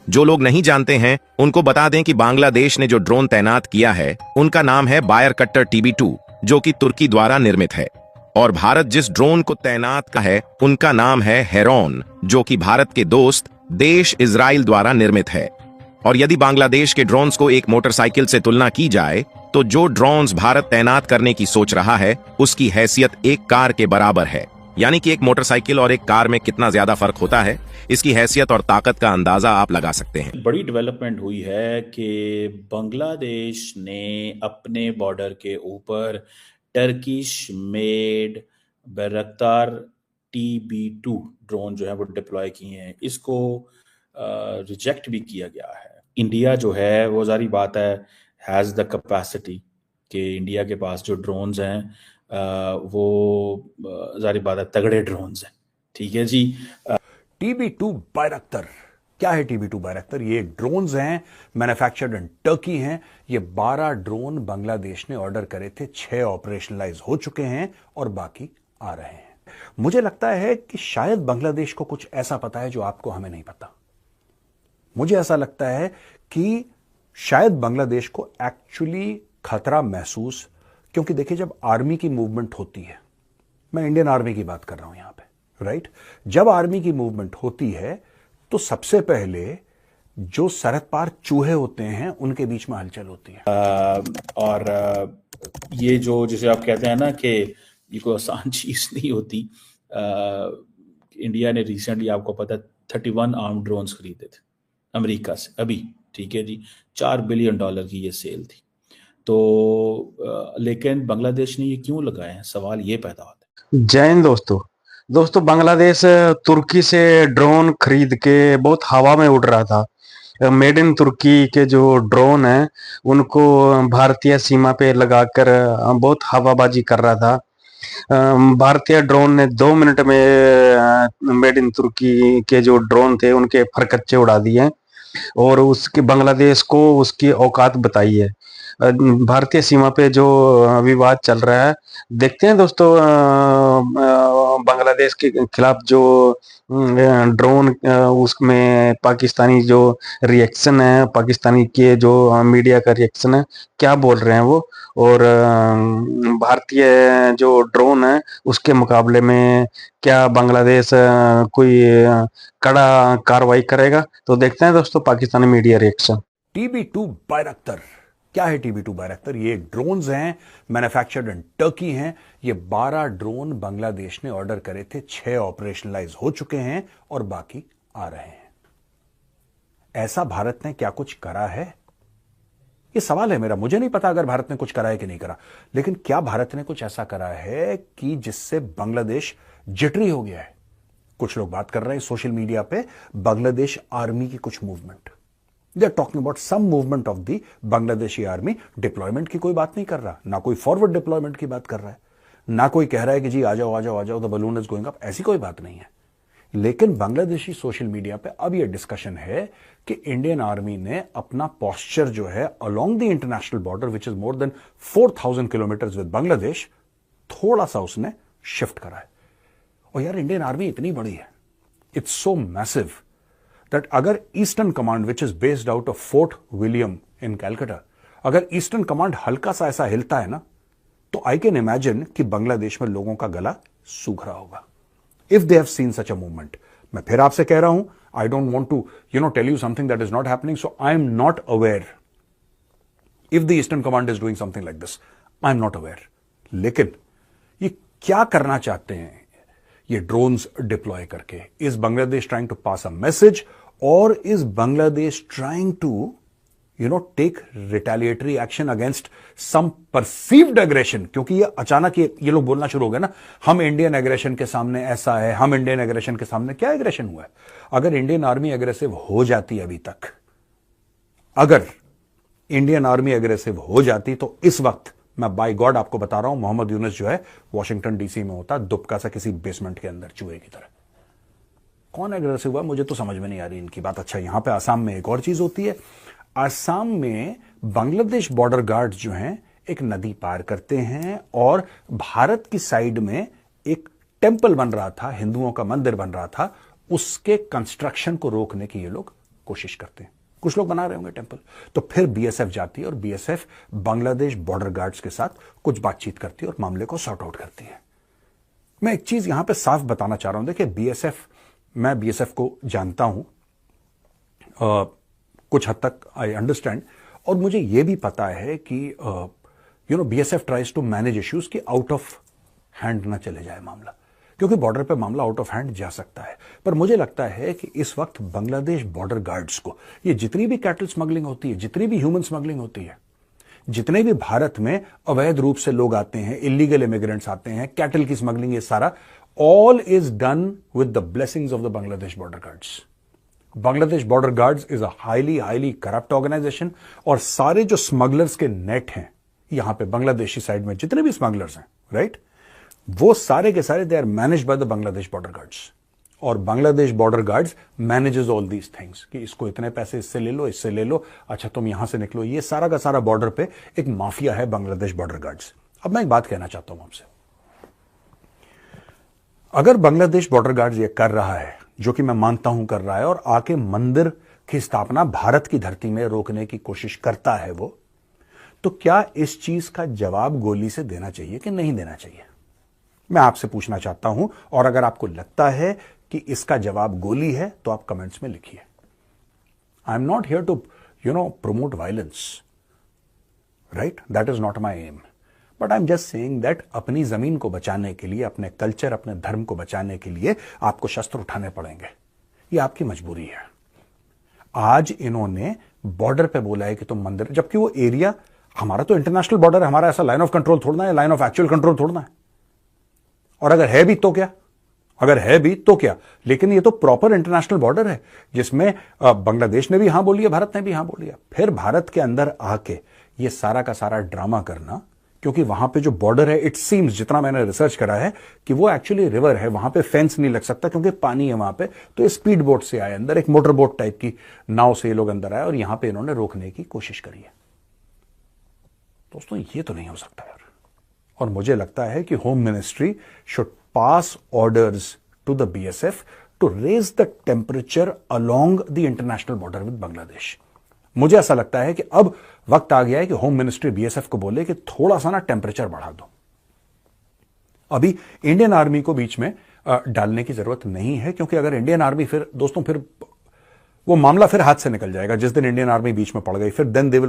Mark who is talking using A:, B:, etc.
A: जो लोग नहीं जानते हैं उनको बता दें कि बांग्लादेश ने जो ड्रोन तैनात किया है उनका नाम है बायरकट्टर TB2, जो कि तुर्की द्वारा निर्मित है। और भारत जिस ड्रोन को तैनात का है उनका नाम है हेरॉन, जो कि भारत के दोस्त देश इजराइल द्वारा निर्मित है। और यदि बांग्लादेश के ड्रोन्स को एक मोटरसाइकिल से तुलना की जाए तो जो ड्रोन्स भारत तैनात करने की सोच रहा है उसकी हैसियत एक कार के बराबर है। यानी कि एक मोटरसाइकिल और एक कार में कितना ज्यादा फर्क होता है, इसकी हैसियत और ताकत का अंदाजा आप लगा सकते हैं।
B: बड़ी डेवलपमेंट हुई है कि बांग्लादेश ने अपने बॉर्डर के ऊपर टर्किश मेड बैरक्तार TB2 ड्रोन जो है वो डिप्लॉय किए हैं। इसको रिजेक्ट भी किया गया है। इंडिया जो है वो जारी बात है हैज़ द कैपेसिटी कि इंडिया के पास जो ड्रोन्स हैं वो जारी बात है तगड़े ड्रोन्स हैं। ठीक है जी।
C: TB2 बायरक्तर क्या है? TB2 बायरक्तर ये ड्रोन्स हैं, मैन्युफैक्चर्ड इन टर्की हैं। ये 12 ड्रोन बांग्लादेश ने ऑर्डर करे थे, 6 ऑपरेशनलाइज हो चुके हैं और बाकी आ रहे हैं। मुझे लगता है कि शायद बांग्लादेश को कुछ ऐसा पता है जो आपको हमें नहीं पता। मुझे ऐसा लगता है कि शायद बांग्लादेश को एक्चुअली खतरा महसूस, क्योंकि देखिए जब आर्मी की मूवमेंट होती है, मैं इंडियन आर्मी की बात कर रहा हूं यहां पे, राइट? जब आर्मी की मूवमेंट होती है तो सबसे पहले जो सरहद पार चूहे होते हैं उनके बीच में हलचल होती है।
B: और ये जो जिसे आप कहते हैं ना कि ये कोई आसान चीज नहीं होती। इंडिया ने रिसेंटली आपको पता है 31 आर्म ड्रोन्स खरीदे थे अमेरिका से अभी। ठीक है जी, $4 बिलियन की ये सेल थी। तो लेकिन बांग्लादेश ने ये क्यों लगाए हैं, सवाल ये पैदा होता है।
D: जय हिंद दोस्तों बांग्लादेश तुर्की से ड्रोन खरीद के बहुत हवा में उड़ रहा था। मेड इन तुर्की के जो ड्रोन हैं उनको भारतीय सीमा पे लगाकर बहुत हवाबाजी कर रहा था। भारतीय ड्रोन ने 2 मिनट में मेड इन तुर्की के जो ड्रोन थे उनके फरकच्चे उड़ा दिए और उसके बांग्लादेश को उसकी औकात बताई है। भारतीय सीमा पे जो विवाद चल रहा है, देखते हैं दोस्तों बांग्लादेश के खिलाफ जो ड्रोन उसमें पाकिस्तानी जो रिएक्शन है, पाकिस्तानी के जो मीडिया का रिएक्शन है, क्या बोल रहे हैं वो, और भारतीय जो ड्रोन है उसके मुकाबले में क्या बांग्लादेश कोई कड़ा कार्रवाई करेगा। तो देखते हैं दोस्तों पाकिस्तानी मीडिया रिएक्शन।
C: TB2 बायरक्तर क्या है? TB2 बायरक्तर ये ड्रोन्स हैं, मैन्युफैक्चर्ड इन टर्की हैं। ये 12 ड्रोन बांग्लादेश ने ऑर्डर करे थे, 6 ऑपरेशनलाइज हो चुके हैं और बाकी आ रहे हैं। ऐसा भारत ने क्या कुछ करा है? ये सवाल है मेरा। मुझे नहीं पता अगर भारत ने कुछ करा है कि नहीं करा, लेकिन क्या भारत ने कुछ ऐसा करा है कि जिससे बांग्लादेश जिटरी हो गया है? कुछ लोग बात कर रहे हैं सोशल मीडिया पे बांग्लादेश आर्मी की कुछ movement. They are talking about some movement of the Bangladeshi army. Deployment की कोई बात नहीं कर रहा, ना कोई फॉरवर्ड डिप्लॉयमेंट की बात कर रहा है, ना कोई कह रहा है कि जी आ जाओ आ जाओ आ जाओ, the balloon is going up, ऐसी कोई बात नहीं है। लेकिन बांग्लादेशी सोशल मीडिया पे अब यह डिस्कशन है कि इंडियन आर्मी ने अपना पोस्चर जो है along the international border which is more than 4000 kilometre with Bangladesh, थोड़ा सा उसने शिफ्ट करा है। और यार इंडियन आर्मी इतनी बड़ी है, इट्स सो मैसिव दैट अगर eastern command which is based out of Fort William in Calcutta, अगर ईस्टर्न कमांड हल्का सा ऐसा हिलता है ना, तो आई कैन इमेजिन कि बांग्लादेश में लोगों का गला सूख रहा होगा if they have seen such a movement. मैं फिर आपसे कह रहा हूं, I don't want to tell you something that is not happening, so I am not aware if the eastern command is doing something like this, I am not aware. लेकिन ये क्या करना चाहते हैं ये ड्रोन्स डिप्लॉय करके? Is Bangladesh trying to pass a message or is Bangladesh trying to take retaliatory action against some perceived aggression? क्योंकि ये अचानक ये लोग बोलना शुरू हो गए ना, हम इंडियन एग्रेशन के सामने ऐसा है, हम इंडियन एग्रेशन के सामने क्या एग्रेशन हुआ है? अगर इंडियन आर्मी एग्रेसिव हो जाती अभी तक, अगर इंडियन आर्मी एग्रेसिव हो जाती तो इस वक्त मैं बाय गॉड आपको बता रहा हूं मोहम्मद यूनुस जो है वॉशिंगटन डीसी में होता, दुबका सा किसी बेसमेंट के अंदर चूहे की तरह। कौन एग्रेसिव हुआ मुझे तो समझ में नहीं आ रही इनकी बात। अच्छा, यहां पे आसाम में एक और चीज होती है। आसाम में बांग्लादेश बॉर्डर गार्ड जो हैं एक नदी पार करते हैं और भारत की साइड में एक टेंपल बन रहा था, हिंदुओं का मंदिर बन रहा था, उसके कंस्ट्रक्शन को रोकने की ये लोग कोशिश करते हैं, कुछ लोग बना रहे होंगे टेंपल, तो फिर बीएसएफ जाती है और बीएसएफ बांग्लादेश बॉर्डर गार्ड्स के साथ कुछ बातचीत करती है और मामले को सॉर्ट आउट करती है। मैं एक चीज यहां पे साफ बताना चाह रहा हूं, देखिए बीएसएफ, मैं बीएसएफ को जानता हूं कुछ हद तक, आई अंडरस्टैंड, और मुझे यह भी पता है कि BSF tries to manage issues कि आउट ऑफ हैंड ना चले जाए मामला, क्योंकि बॉर्डर पे मामला आउट ऑफ हैंड जा सकता है। पर मुझे लगता है कि इस वक्त बांग्लादेश बॉर्डर गार्ड्स को, ये जितनी भी कैटल स्मगलिंग होती है, जितनी भी ह्यूमन स्मगलिंग होती है, जितने भी भारत में अवैध रूप से लोग आते हैं, इलीगल इमिग्रेंट्स आते हैं, कैटल की स्मगलिंग, ये सारा all is done with the blessings of the Bangladesh border guards. Bangladesh border guards is a highly corrupt organisation, और सारे जो स्मगलर्स के नेट हैं यहां पे बांग्लादेशी साइड में, जितने भी स्मगलर्स हैं, राइट, वो सारे के सारे they are manage by the Bangladesh border guards, और Bangladesh border guards manages all these things कि इसको इतने पैसे इससे ले लो, इससे ले लो, अच्छा तुम यहां से निकलो, ये सारा का सारा बॉर्डर पे एक माफिया है बांग्लादेश बॉर्डर गार्ड्स। अब मैं एक बात कहना चाहता हूं आपसे, अगर बांग्लादेश बॉर्डर गार्ड्स ये कर रहा है, जो कि मैं मानता हूं कर रहा है, और आके मंदिर की स्थापना भारत की धरती में रोकने की कोशिश करता है वो, तो क्या इस चीज का जवाब गोली से देना चाहिए कि नहीं देना चाहिए? मैं आपसे पूछना चाहता हूं, और अगर आपको लगता है कि इसका जवाब गोली है तो आप कमेंट्स में लिखिए। I am not here to promote violence, right, that is not my aim, but I am just saying that अपनी जमीन को बचाने के लिए, अपने कल्चर, अपने धर्म को बचाने के लिए आपको शस्त्र उठाने पड़ेंगे, ये आपकी मजबूरी है। आज इन्होंने बॉर्डर पे बोला है कि तुम मंदिर, जबकि वो एरिया हमारा तो इंटरनेशनल बॉर्डर है, हमारा ऐसा लाइन ऑफ कंट्रोल थोड़ना है, लाइन ऑफ एक्चुअल कंट्रोल थोड़ना है, और अगर है भी तो क्या, अगर है भी तो क्या, लेकिन ये तो प्रॉपर इंटरनेशनल बॉर्डर है जिसमें बांग्लादेश ने भी हां बोल लिया, भारत ने भी हां बोल लिया। फिर भारत के अंदर आके ये सारा का सारा ड्रामा करना, क्योंकि वहां पे जो बॉर्डर है, इट सीम्स, जितना मैंने रिसर्च करा है, कि वो एक्चुअली रिवर है, वहां पे फेंस नहीं लग सकता क्योंकि पानी है वहां पे, तो स्पीड बोट से आए अंदर, एक मोटर बोट टाइप की नाव से ये लोग अंदर आए और यहां पे इन्होंने रोकने की कोशिश करी है। दोस्तों ये तो नहीं हो सकता यार, और मुझे लगता है कि home ministry should pass orders to the BSF to raise the temperature along the international border with Bangladesh. मुझे ऐसा लगता है कि अब वक्त आ गया है कि होम मिनिस्ट्री बीएसएफ को बोले कि थोड़ा सा ना टेम्परेचर बढ़ा दो। अभी इंडियन आर्मी को बीच में डालने की जरूरत नहीं है, क्योंकि अगर इंडियन आर्मी, फिर दोस्तों फिर वो मामला फिर हाथ से निकल जाएगा जिस दिन इंडियन आर्मी बीच में पड़ गई, फिर देन दे विल